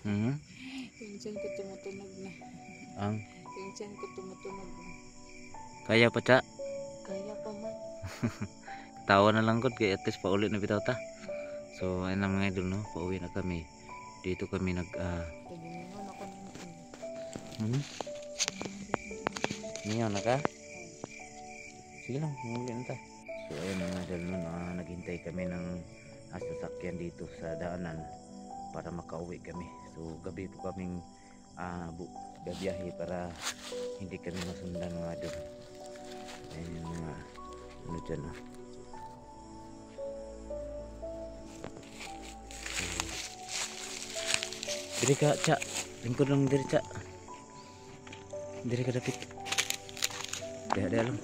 Mhm. Yung tiyan ko tumutunog na. Ang Yung tiyan ko tumutunog na. kaya pa cha. Kaya pa man. Tawa na lang gud kay at least paulit na bitaw ta. So ayun na mga idol no, pauwi na kami. Dito kami Pag-iningon ako ng Niyo na ka? Sige lang, muli na ta. So ayun mga idol no, naghintay kami ng sasakyan dito sa daanan para makauwi kami. So gabi po kaming gabiyahe para hindi kami masundan mga idol. Ayun yung mga ano dyan no. Diri ka, Cha. Lingkod lang diri, Cha. Diri ka dapit. Daya lang.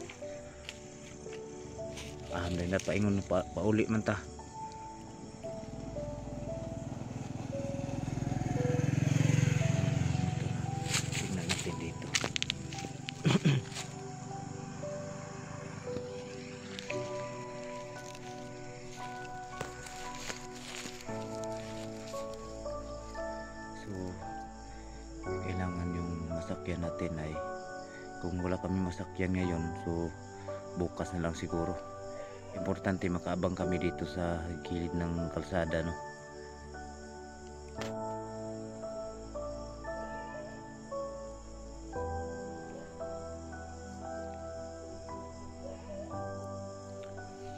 May na paingon pauli man ta. Tingnan natin dito. So, kailangan yung masakyan natin ay kung wala kami masakyan ngayon, so bukas na lang siguro. Importante makaabang kami dito sa gilid ng kalsada no.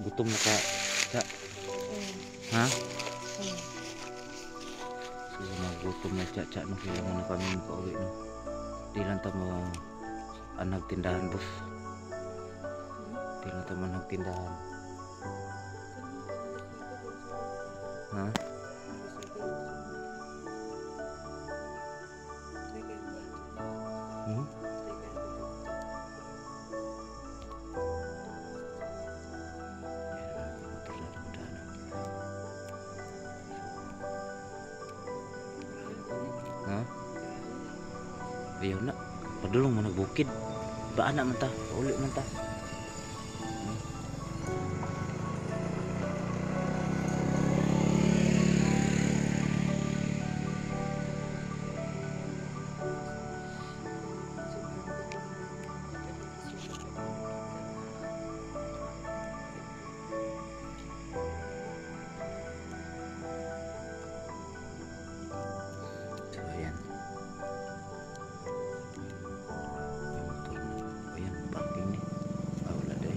Gutom na ka, Cha. Ha? So magutom na Cha no, kailangan na kami makauwi no. Di lang ta anag tindahan boss. Di lang ta manag tindahan. Ha? Hmm? Ha? Ayaw na. Padulong mo nagbukid. Baan na man ta. Uli man ta. So ayan. Yung motor na. Ayan, parking ni. Wala day.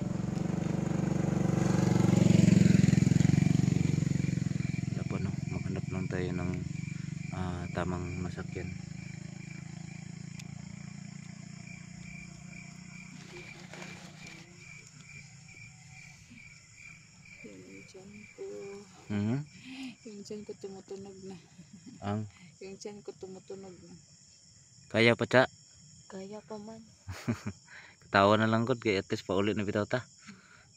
Dapat no, maghanap lang tayo ng tamang masakyan. yung tiyan ko. Yung tiyan ko tumutunog na. Ang Yung tiyan ko tumutunog na. kaya pa Cha. Kaya pa man. Tawa na lang gud kay at least paulit na bitaw ta.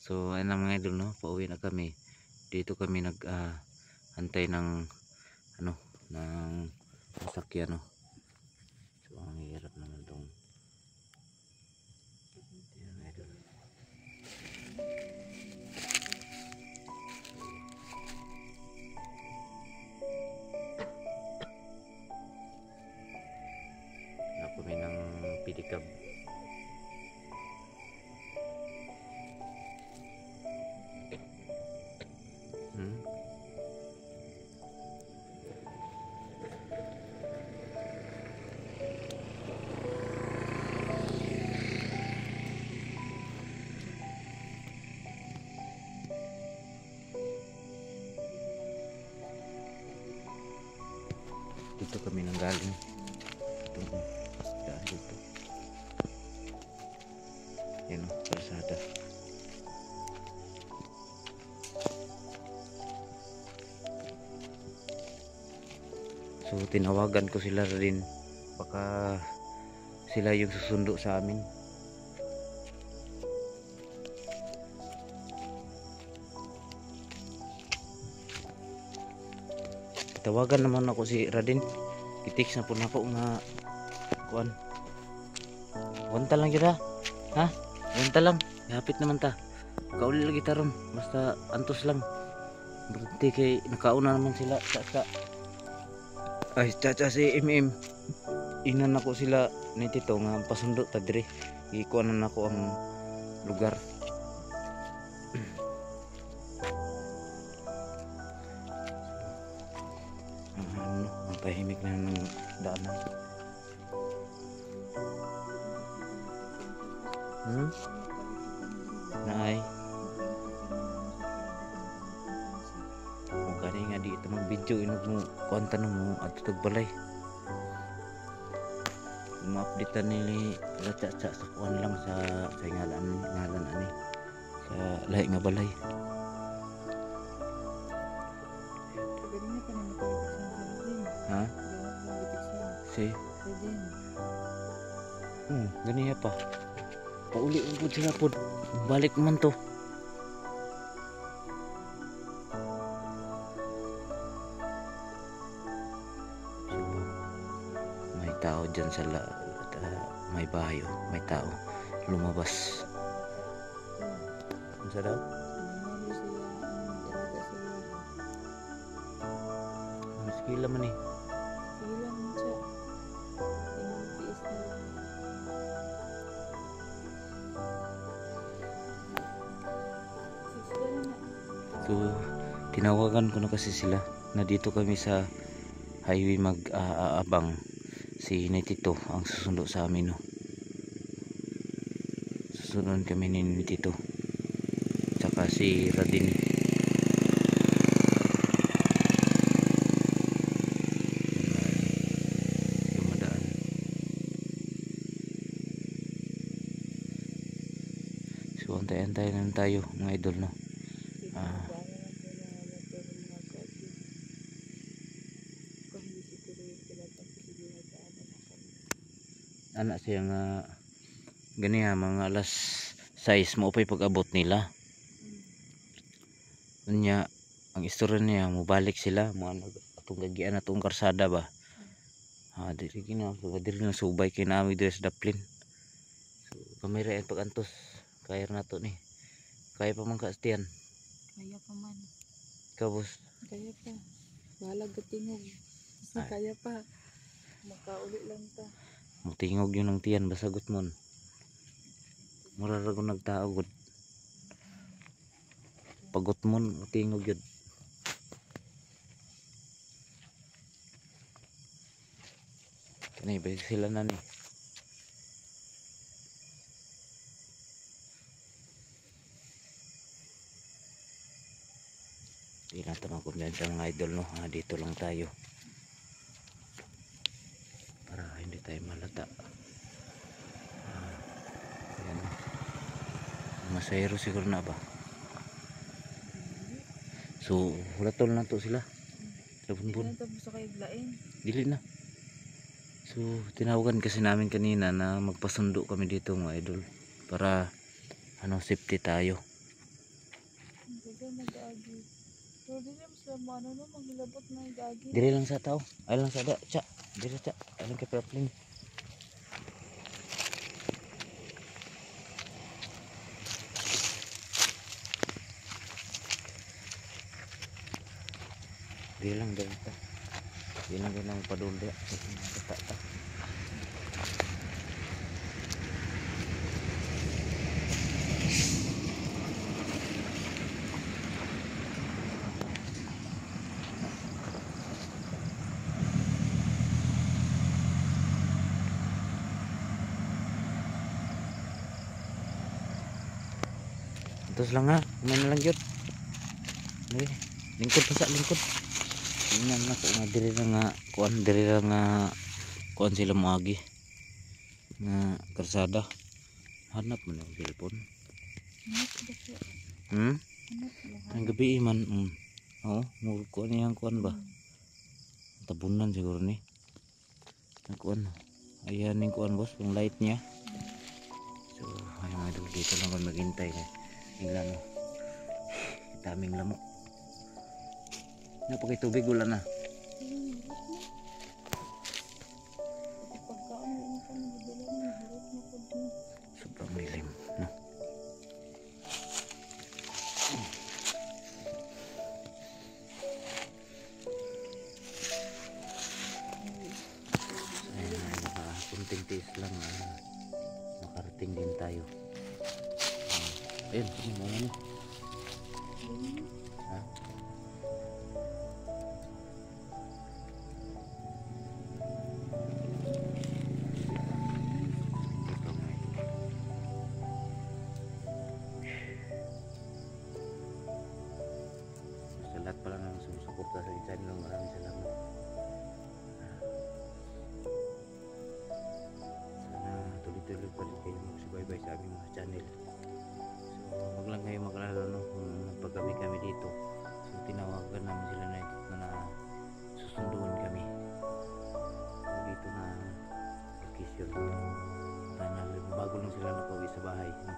So ayun na mga idol no, pauwi na kami. Dito kami antay ng ng sasakyan no. So ang hirap naman tong yan, idol. Na kami ng pedicab. Dito kami nang galing. Ito daan dito. Yan o, kalsada. So tinawagan ko sila rin. Baka sila yung susundo sa amin. Tawagan naman ako si Radin. Kitix na po na ako nga kuan. Wanta lang yun ha. Ha? Wanta lang. Hapit naman ta. Kauli lagi taron. Basta antos lang. Berarti kay nakauna naman sila sa Ay, chacha si MM. Inan ako sila ni Tito nga pasundo ta dire. Ikuanan ako ang lugar. Ang tahimik na ng daanan. Naay. Kani nga di ito mag-video inog mo kuanta mo at balay. Ma-update nili sa kuan lang sa ngalan ani sa lahi nga balay. Ha? Si? Ganiya pa. Pauli ugod sila pod. Balik man to. May tao dyan sa may bayo, may tao lumabas. Ano sa daw? Mas kila man eh. So, tinawagan ko na kasi sila na dito kami sa highway mag-aabang. Si Tito ang susundo sa amin, no. Susunod kami ni Tito. Tsaka si Radin. Dumadaan. So, antay-antay lang tayo mga idol, no. Anak siya nga ganiya mga alas 6 mo pa'y pag-abot nila. Unya ang istorya niya mobalik sila mo atong gagian atong karsada ba. Diri gina diri na subay kay naami diri sa Daplin. So kamera ay pag-antos kaya na to ni. Kaya pa man ka Stian. Kaya pa man. Ikaw boss. Kaya pa. Balag katingog. Kaya pa. Makauli lang ta. Mutingog yun ng tiyan basagot mon. Mura ra ko nagtao gud. Pagot mon mutingog yun. Kani ba sila na ni. Di lang tamang kumpiyansa mga idol, no. Dito lang tayo. Para hindi tayo malata. Ayan. Masayro siguro na ba? So, hulatol na to sila. Labunbun. Dili na. So, tinawagan kasi namin kanina na magpasundo kami dito mga idol. Para safety tayo. Diri lang sa tao. Ay lang sa da. Cha. Diri cha. Ay lang kay Praplin. Diri lang ta. Diri lang padulde. Ta. Terus lang ha, kumain lang yun. Lingkod pa sa lingkod. Tingnan na ko nga diri nga kuan sila moagi. Nga karsada. Hanap man ang telepon. Ang gabi man. Oo, mo kuan yang kuan ba. Tabunan siguro ni. Ang kuan. Ayan ning kuan boss, yung light niya. So, ay mga dito lang kami maghintay na. Tingnan mo. Daming lamok. Napakay tubig wala na. Sobrang lilim, no? kunting tiis lang, makarating din tayo. Ayun, mga ano. Ha? Sa lahat pala ng sumusuporta sa channel, maraming salamat. Sana tuloy-tuloy pa rin kayo magsubaybay sa aming mga channel. So wag lang kayo maglalo, no, kung pagkami dito. So tinawagan namin sila na susunduin kami. So dito na location. Bago lang sila nakauwi sa bahay, no?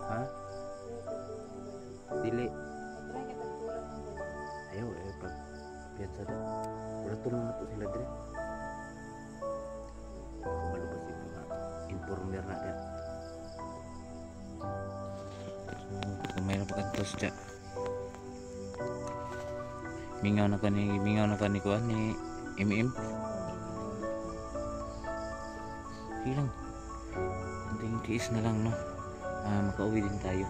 Ha? Dili. Ayaw, pag piyansa daw. Wala tulong na to sila dire. Kabalo ba si mga informer na dia. So, mayroon pa kang close dyan. Mingaw na ka ni kuha ni MM. Hilang. Kunting tiis na lang, no? Makauwi din tayo.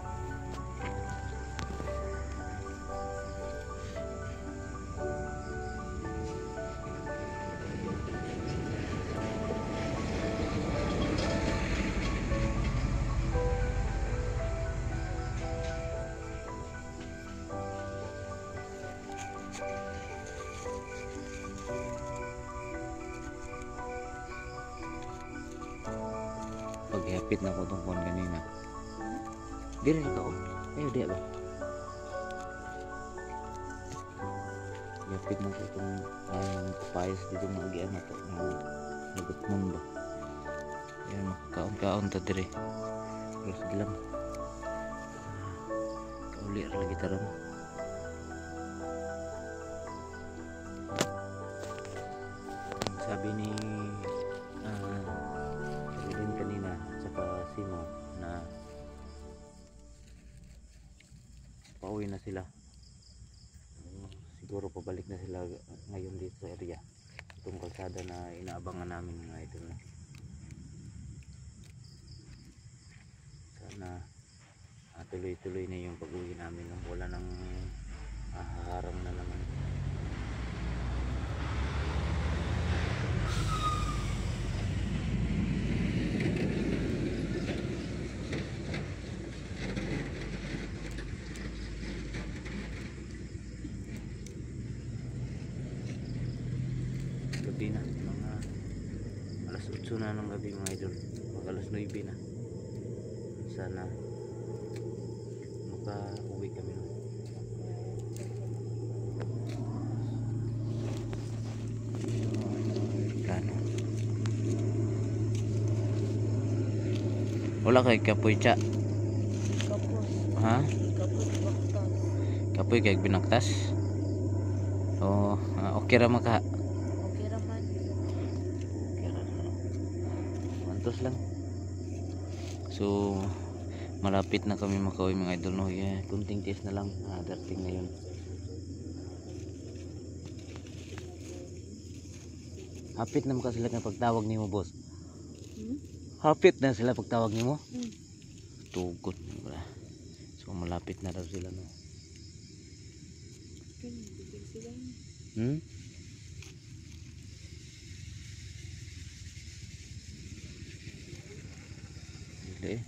Paghihapit na ko itong kuhan kanina. Diri na ka o. Ayaw di ba? Hihapit na ko itong papayas dito mga agian na ito. Nagot mong ba? Yan, makakaon-kaon ta diri. Pero sige lang. Kauli lagi taram. Sabi ni kanina saka Simo na pauwi na sila. Siguro pabalik na sila ngayon dito sa area, itong kalsada na inaabangan namin mga idol. Sana tuloy-tuloy na yung pag-uwi namin, wala nang haharang na naman. Gabi na, mga alas 8 na ng gabi mga idol, mag alas 9 na. Sana makauwi kami, no? Plano wala kay kapoy cha. Ha? Kapoy kay binaktas. Oh, okay ra maka. Mantos lang. So malapit na kami makauwi mga idol, no? Yeah, kunting tiis na lang, darating na yun. Hapit na maka sila na pagtawag nimo, boss. Hapit na sila pagtawag nimo. Tugot wala. So malapit na daw sila, no? Dili.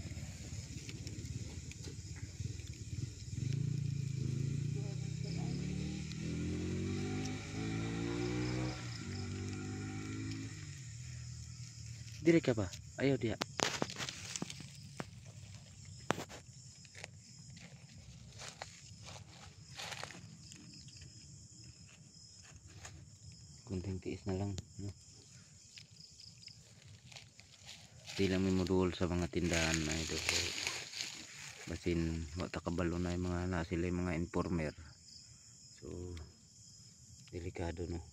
Diri ka ba? Ayaw dia. Kunting tiis na lang, no? Di lang may modul sa mga tindahan na ito. Basin wata kabalo na yung mga sila yung mga informer. So delikado, no?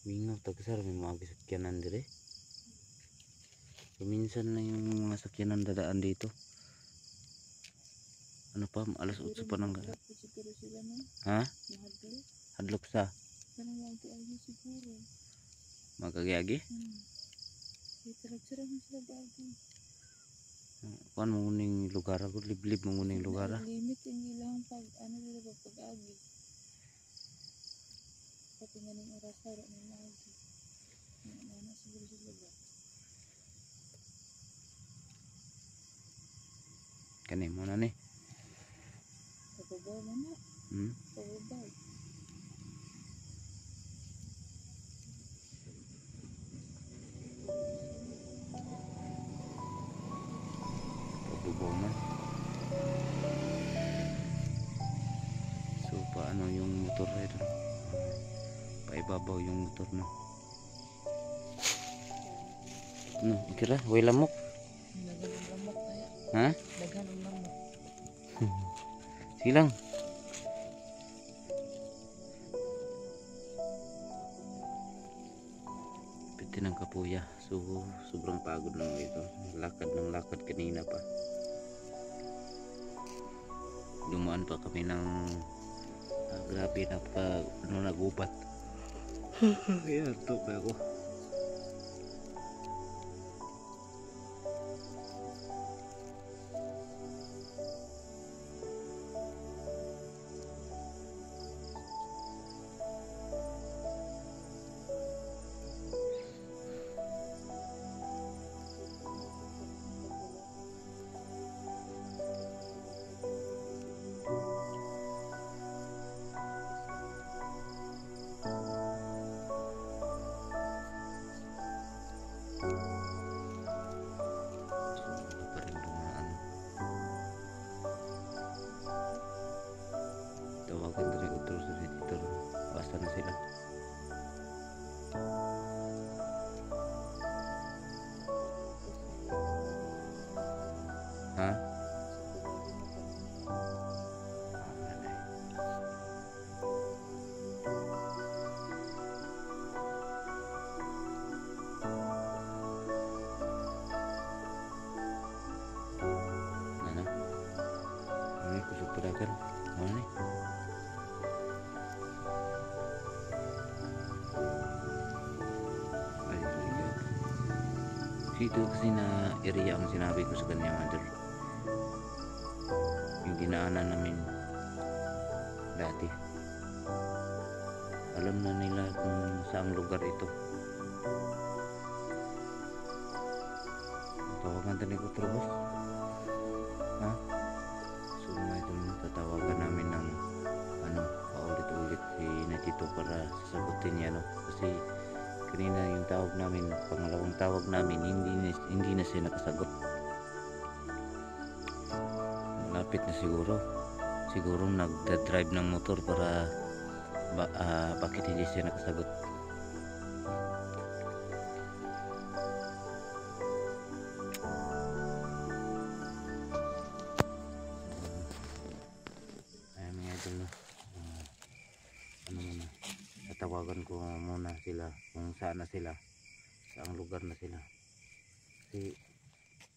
Mingaw tagsar may mga sakyanan dire. So, minsan na yung mga sakyanan dadaan dito. Ano pa, alas 8 pa ng Mahadlok po siguro sila no? ha? Mahadlok? Hadlok sa Parang wagi ay siguro. magagayagi. Itarag-sarag na sila bagi. Kuan mo nguning lugar ako, liblib mo nguning lugar. Limit yung ilang pag ano nila ba pag-agi. Pati nga ng oras haro ng agi. Nana siguro sila ba? Kani mo na ni. Pababaw man na. Pababaw. Pabubaw man. So paano yung motor na ito? Paibabaw yung motor na. Ano, kira, way lamok. Daghan ang lamok kaya. Ha? Daghan ang lamok. Sige lang. Piti ng kapuya. So, sobrang pagod na ito. Lakad ng lakad kanina pa. Dumaan pa kami ng grabe na pa nagubat. Kaya ito pa ako. Tawagan dari utol sa editor. Basta na sila. Ha? Ano? Ano yung kusog padagan? Ano ni? Ay, ligaw. Ito kasi na area ang sinabi ko sa kanya, mother. Yung dinaanan namin dati. Alam na nila kung saang lugar ito. Tawagan tadi ko terus. Ha? So medyo tatawagan namin ng ano, paulit-ulit si Natito para sasagutin niya, no? Kasi kanina yung tawag namin, pangalawang tawag namin, hindi na siya nakasagot. Malapit na siguro. Siguro nagda-drive ng motor para bakit hindi siya nakasagot. Ayan mga idol, no? Ano muna, tatawagan ko muna sila kung saan na sila, saang lugar na sila. Kasi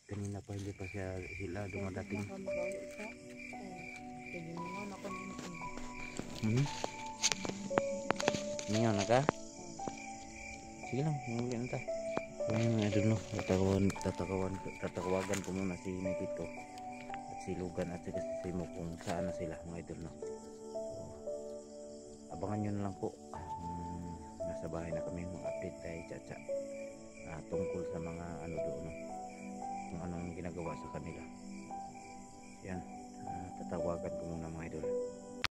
kanina pa hindi pa sila dumadating. Ngayon na ka? Sige lang, muli na ta. Ayan mga idol, no? Tatawagan ko muna si Natito at si Lugan at si Simo kung saan na sila mga idol, no? So, abangan nyo na lang po. Nasa bahay na kami, mga update tayo tsa tungkol sa mga ano doon.